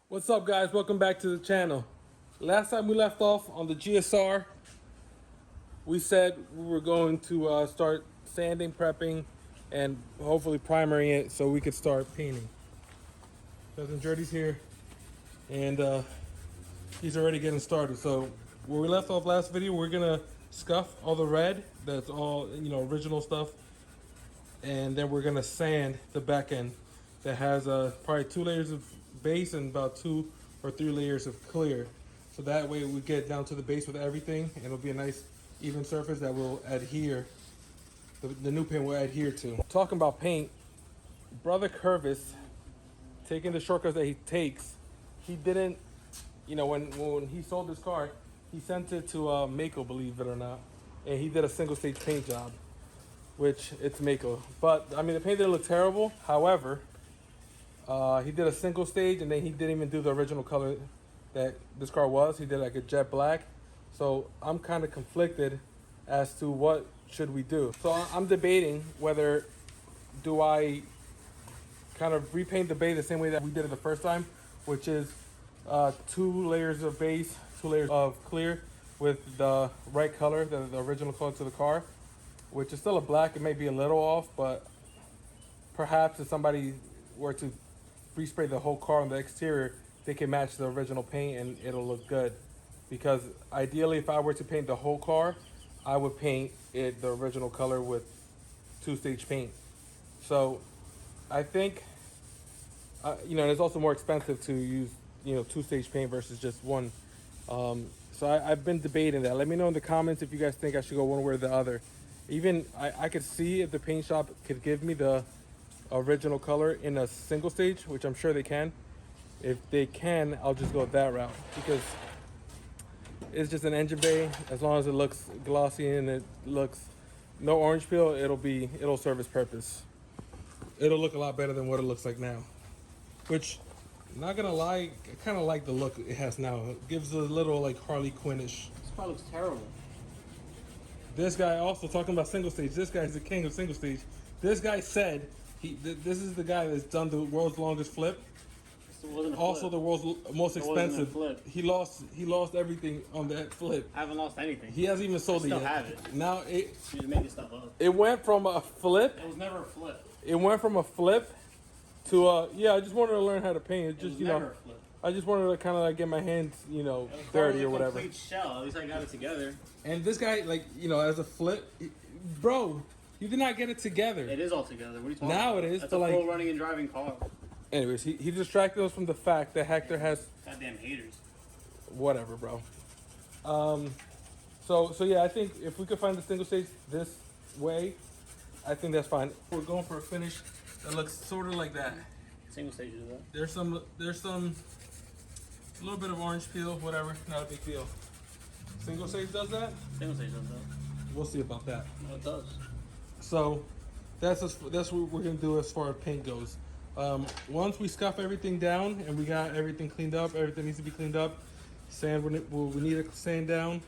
What's up, guys? Welcome back to the channel. Last time we left off on the GSR, we said we were going to start sanding, prepping, and hopefully primering it so we could start painting. Cousin Jordy's here, and he's already getting started. So where we left off last video, we're gonna scuff all the red. That's all, original stuff, and then we're gonna sand the back end that has probably 2 layers of base and about 2 or 3 layers of clear. So that way we get down to the base with everything, and it'll be a nice even surface that will adhere, the new paint will adhere to. Talking about paint, brother Curvis, taking the shortcuts that he takes, he didn't, when he sold his car, he sent it to Mako, believe it or not, and he did a single stage paint job, which it's Mako. But I mean, the paint didn't look terrible. However, he did a single stage, and then he didn't even do the original color that this car was. He did like a jet black. So I'm kind of conflicted as to what should we do. So I'm debating whether do I kind of repaint the base the same way that we did it the first time, which is 2 layers of base, 2 layers of clear with the right color, the original color to the car, which is still a black. It may be a little off, but perhaps if somebody were to respray the whole car on the exterior, they can match the original paint and it'll look good. Because ideally, if I were to paint the whole car, I would paint it the original color with 2-stage paint. So I think, it's also more expensive to use, 2-stage paint versus just one. So I've been debating that. Let me know in the comments if you guys think I should go one way or the other. Even I could see if the paint shop could give me the original color in a single stage, which I'm sure they can. If they can, I'll just go that route because it's just an engine bay. As long as it looks glossy and it looks no orange peel, it'll serve its purpose. It'll look a lot better than what it looks like now. Which, not gonna lie, I kind of like the look it has now. It gives a little like Harley Quinn-ish. This car looks terrible. This guy also talking about single stage. This guy's the king of single stage. This guy said this is the guy that's done the world's longest flip. Also, the world's most expensive. Flip. He lost everything on that flip. I haven't lost anything. He hasn't even sold it yet. Still have it. Now You're just making stuff up. it went from a flip. It was never a flip. It went from a flip to I just wanted to learn how to paint. It just never a flip. I just wanted to kind of like get my hands dirty or whatever. Complete shell. At least I got it together. And this guy as a flip, bro, you did not get it together. It is all together. What are you talking Now about? it is. That's a full running and driving car. Anyways, he distracted us from the fact that Hector has Goddamn haters. whatever, bro. So yeah, I think if we could find the single stage this way, I think that's fine. We're going for a finish that looks sort of like that. Single stage is that? There's some a little bit of orange peel, whatever, not a big deal. Single stage does that? Single stage does that. We'll see about that. No, it does. So that's what we're gonna do as far as paint goes. Once we scuff everything down and we got everything cleaned up, everything needs to be cleaned up. Sand, we need to sand down.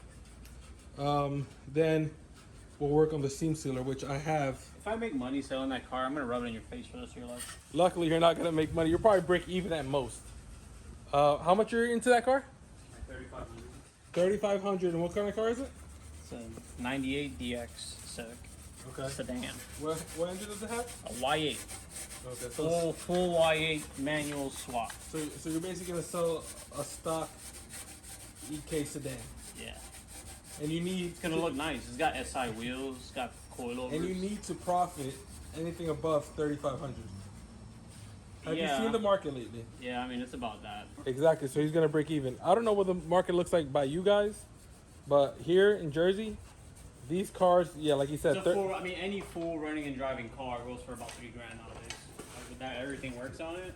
Then we'll work on the seam sealer, which I have. If I make money selling that car, I'm gonna rub it in your face for the rest of your life. Luckily, you're not gonna make money. You'll probably break even at most. How much are you into that car? Like 3,500. 3,500. And what kind of car is it? It's a 98 DX Civic. Okay. Sedan. What engine does it have? A Y8. Okay. So Full Y8 manual swap. So you're basically gonna sell a stock EK sedan, Yeah. and you need It's gonna look nice. It's got SI wheels. It's got coilovers. and you need to profit anything above 3,500. Have Yeah. you seen the market lately? Yeah, I mean it's about that. Exactly. So he's gonna break even. I don't know what the market looks like by you guys, but here in Jersey, these cars, yeah, like you said, Any full running and driving car goes for about $3 grand nowadays. Like with that, everything works on it.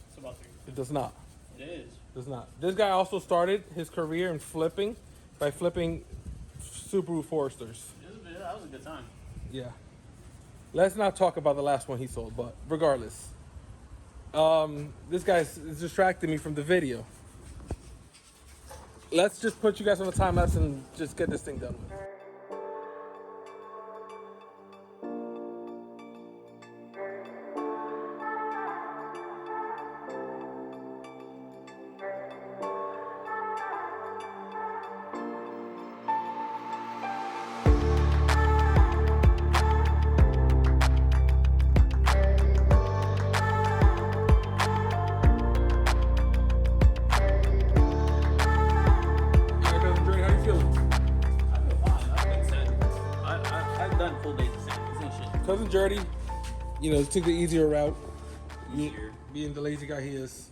It's about $3. it does not. It is. Does not. This guy also started his career in flipping by flipping Subaru Foresters. That was a good time. Yeah. Let's not talk about the last one he sold, but regardless. This guy's distracting me from the video. Let's just put you guys on a time lapse and just get this thing done with. cousin Jordy, you know, took the easier route. Easier. Being the lazy guy he is.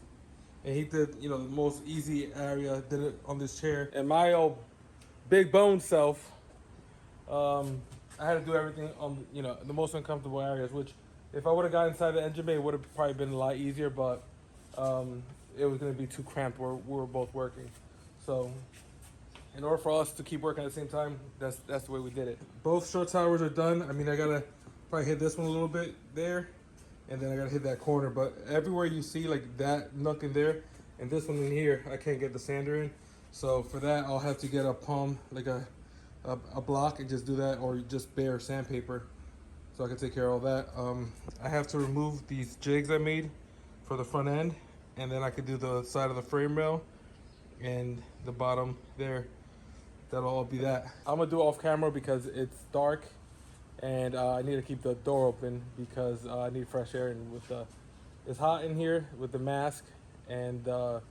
And he did, you know, the most easy area, did it on this chair. And my old big bone self, I had to do everything on, you know, the most uncomfortable areas, which if I would have got inside the engine bay, it would have probably been a lot easier, but it was going to be too cramped where we were both working. So in order for us to keep working at the same time, that's the way we did it. Both short towers are done. I mean, I got to probably hit this one a little bit there, and then I got to hit that corner. But everywhere you see like that nook in there, and this one in here, I can't get the sander in. So for that, I'll have to get a palm, like a block, and just do that, or just bare sandpaper, so I can take care of all that. I have to remove these jigs I made for the front end, and then I could do the side of the frame rail and the bottom there. That'll all be that. I'm gonna do it off camera because it's dark, and I need to keep the door open because I need fresh air. And with it's hot in here with the mask and the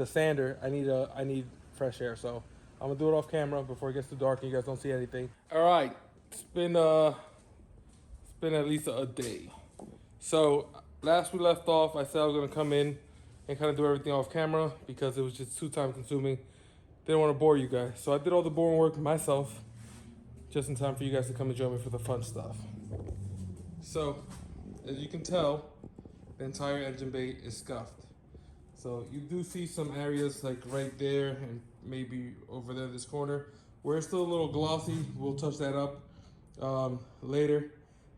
sander, I need fresh air. So I'm gonna do it off camera before it gets too dark and you guys don't see anything. All right, it's been at least a day. So last we left off, I said I was gonna come in and kind of do everything off camera because it was just too time consuming. Didn't want to bore you guys, so I did all the boring work myself, just in time for you guys to come and join me for the fun stuff. So, as you can tell, the entire engine bay is scuffed. So you do see some areas like right there and maybe over there, this corner, where it's still a little glossy. We'll touch that up later.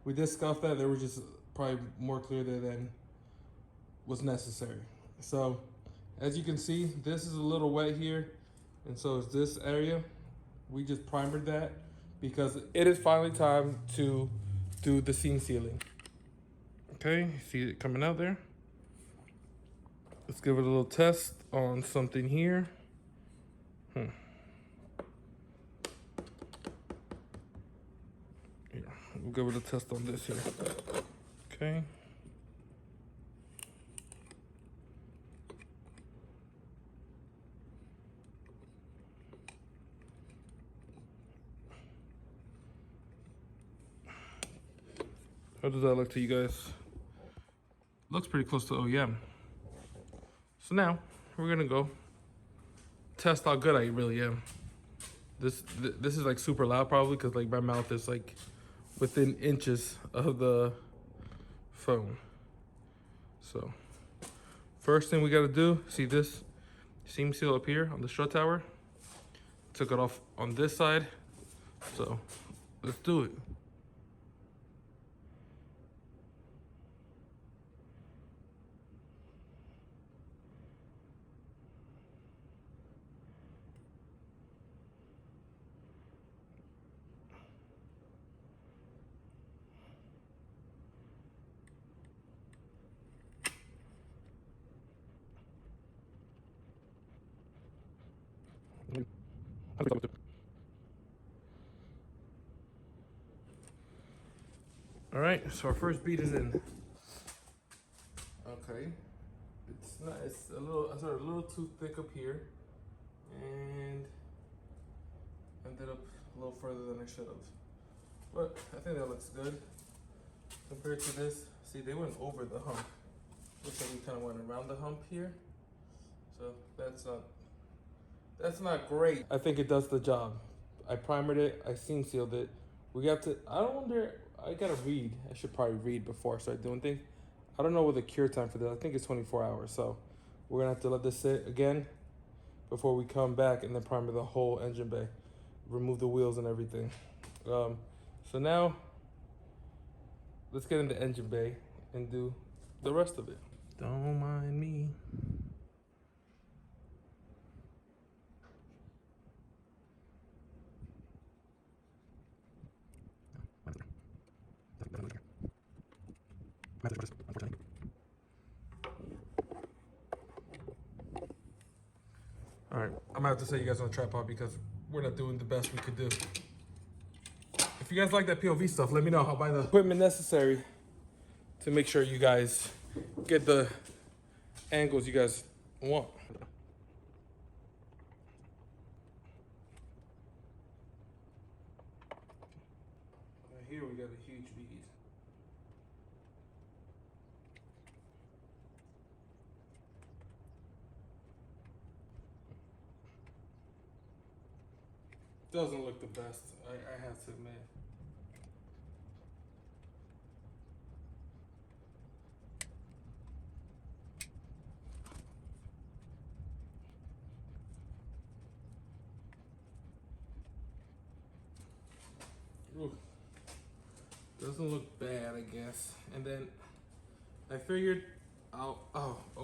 We did scuff that. They were just probably more clear there than was necessary. So, as you can see, this is a little wet here, and so is this area. We just primered that because it is finally time to do the seam sealing. Okay, see it coming out there? Let's give it a little test on something here. Here, we'll give it a test on this here. Okay. How does that look to you guys? Looks pretty close to OEM. So now we're gonna go test how good I really am. This is like super loud probably because like my mouth is like within inches of the phone. So first thing we gotta do, see this seam seal up here on the strut tower? Took it off on this side. So let's do it. All right, so our first bead is in. Okay, it's a little too thick up here, and ended up a little further than I should have. But I think that looks good compared to this. See, they went over the hump. Looks like we kind of went around the hump here, so that's not great. I think it does the job. I primered it, I seam sealed it. We got to, I gotta read. I should probably read before I start doing things. I don't know what the cure time for this. I think it's 24 hours. So we're gonna have to let this sit again before we come back and then primer the whole engine bay. Remove the wheels and everything. So now let's get into engine bay and do the rest of it. Don't mind me. All right, I'm gonna have to say you guys on the tripod because we're not doing the best we could do. If you guys like that POV stuff, let me know. I'll buy the equipment necessary to make sure you guys get the angles you guys want. Right here we got a huge bead. Doesn't look the best, I have to admit. Ooh. Doesn't look bad, I guess. And then I figured, oh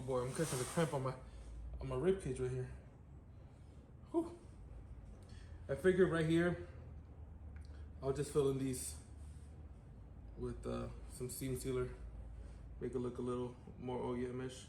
boy, I'm catching the cramp on my rib cage right here. Whew. I figured right here, I'll just fill in these with some seam sealer, make it look a little more OEM-ish.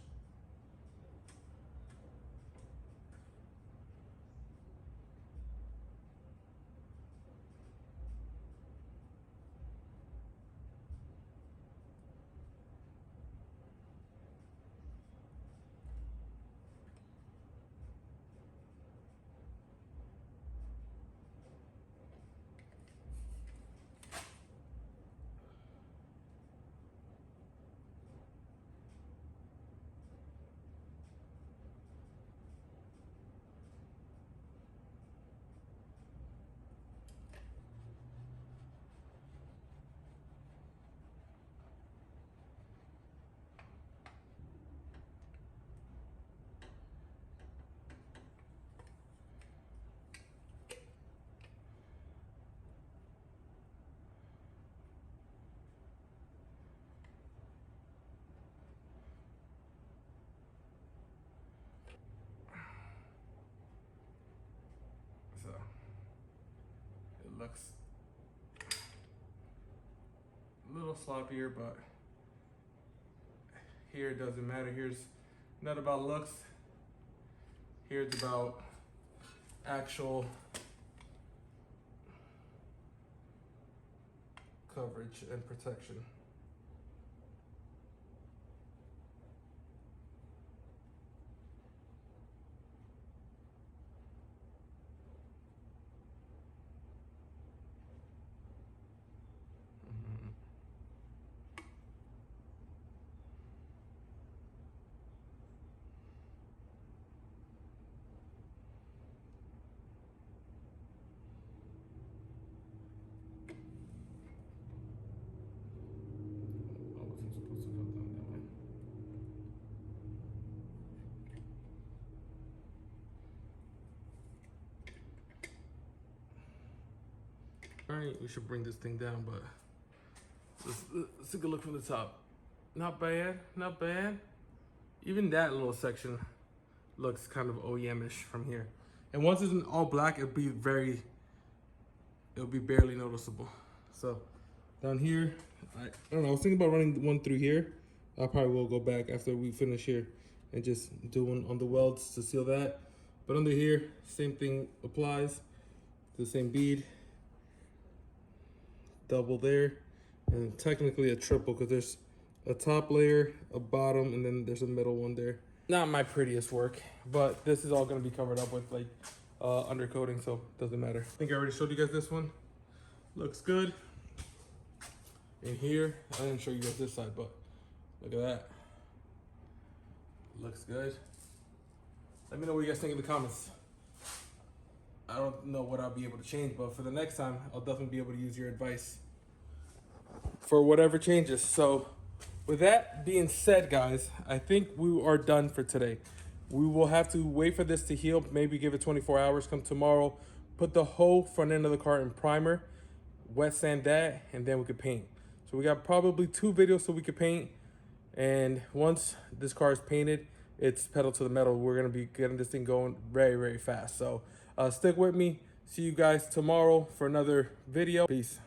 So it looks a little sloppier, but here it doesn't matter. Here's not about looks. Here it's about actual coverage and protection. I wasn't supposed to cut down that way. All right, we should bring this thing down, but let's take a look from the top. Not bad, not bad. Even that little section looks kind of OEM-ish from here. And once it's in all black, it'll be barely noticeable. So down here, I don't know, I was thinking about running one through here. I probably will go back after we finish here and just do one on the welds to seal that. But under here, same thing applies. The same bead, double there, and technically a triple because there's a top layer, a bottom, and then there's a middle one there. Not my prettiest work, but this is all gonna be covered up with like undercoating, so it doesn't matter. I think I already showed you guys this one. Looks good. In here, I didn't show you guys this side, but look at that. Looks good. Let me know what you guys think in the comments. I don't know what I'll be able to change, but for the next time, I'll definitely be able to use your advice for whatever changes. So with that being said, guys, I think we are done for today. We will have to wait for this to heal, maybe give it 24 hours, come tomorrow, put the whole front end of the car in primer, wet sand that, and then we could paint. So we got probably 2 videos so we could paint. And once this car is painted, it's pedal to the metal. We're gonna be getting this thing going very, very fast. So stick with me. See you guys tomorrow for another video. Peace.